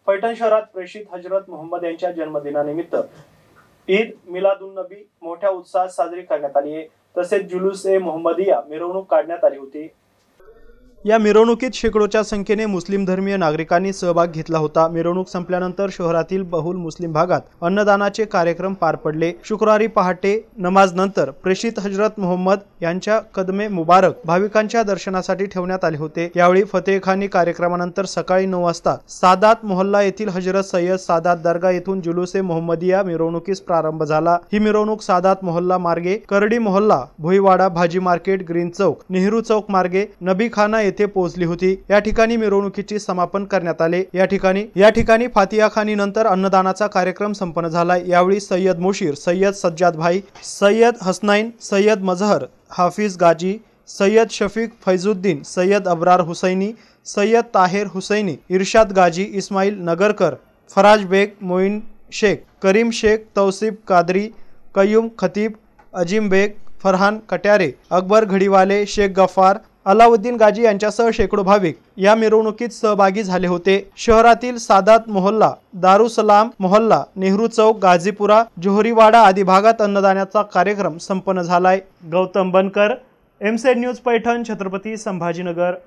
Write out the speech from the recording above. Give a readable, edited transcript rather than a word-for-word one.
पैठण शहरात प्रेषित हजरत मोहम्मद यांच्या जन्मदिनानिमित्त ईद मिलादुन्नबी मोठ्या उत्साहात साजरी करण्यात आली आहे। तसेच जुलूस-ए मोहम्मदिया मिरवणूक काढण्यात आली होती। या मिरवणुकीत शेकडोच्या संख्येने मुस्लिम धर्मीय नागरिकांनी सहभाग घेतला होता। मिरवणूक संपल्यानंतर शहरातील बहुल मुस्लिम भागात अन्नदानाचे कार्यक्रम पार पडले। शुक्रवारी पहाटे नमाजनंतर प्रेषित हजरत मोहम्मद यांच्या कदमे मुबारक भाविकांच्या दर्शनासाठी ठेवण्यात आले होते। यावेळी फतेहखानी कार्यक्रमानंतर सकाळी 9 वाजता सादात मोहल्ला येथील हजरत सय्यद सादात दर्गा येथून जुलूस-ए मोहम्मदिया मिरवणुकीस प्रारंभ झाला। ही मिरवणूक सादात मोहल्ला मार्गे करडी मोहल्ला, भोईवाडा, भाजी मार्केट, ग्रीन चौक, नेहरू चौक मार्गे नबीखाना येथे पोहोचली होती। या ठिकाणी मिरवणुकीचे समापन करण्यात आले। या ठिकाणी फातिहा खानी नंतर अन्नदानाचा कार्यक्रम संपन्न झाला। यावेळी सय्यद मुशीर, सय्यद सज्जाद भाई, सय्यद हसनैन, सय्यद मजहर, हाफिज गाजी, सय्यद शफीक फैजुद्दीन, सय्यद अब्रार हुसैनी, सय्यद ताहिर हुसैनी, इरशाद गाजी, इस्माइल नगरकर, फराज बेग, मोइन शेख, करीम शेख, तौसीफ कादरी, कयूम खतीब, अजीम बेग, फरहान कट्यारे, अकबर घडीवाले, शेख गफ्फार, अलाउद्दीन गाजी यांच्यासह शेकडो भाविक या मिरवणुकीत सहभागी झाले होते। शहरातील सादात मोहल्ला, दारुसलाम मोहल्ला, नेहरू चौक, गाजीपुरा, जोहरीवाडा आदी भागात अन्नदानाचा कार्यक्रम संपन्न झालाय। गौतम बनकर, एमसेड न्यूज पैठण, छत्रपती संभाजीनगर।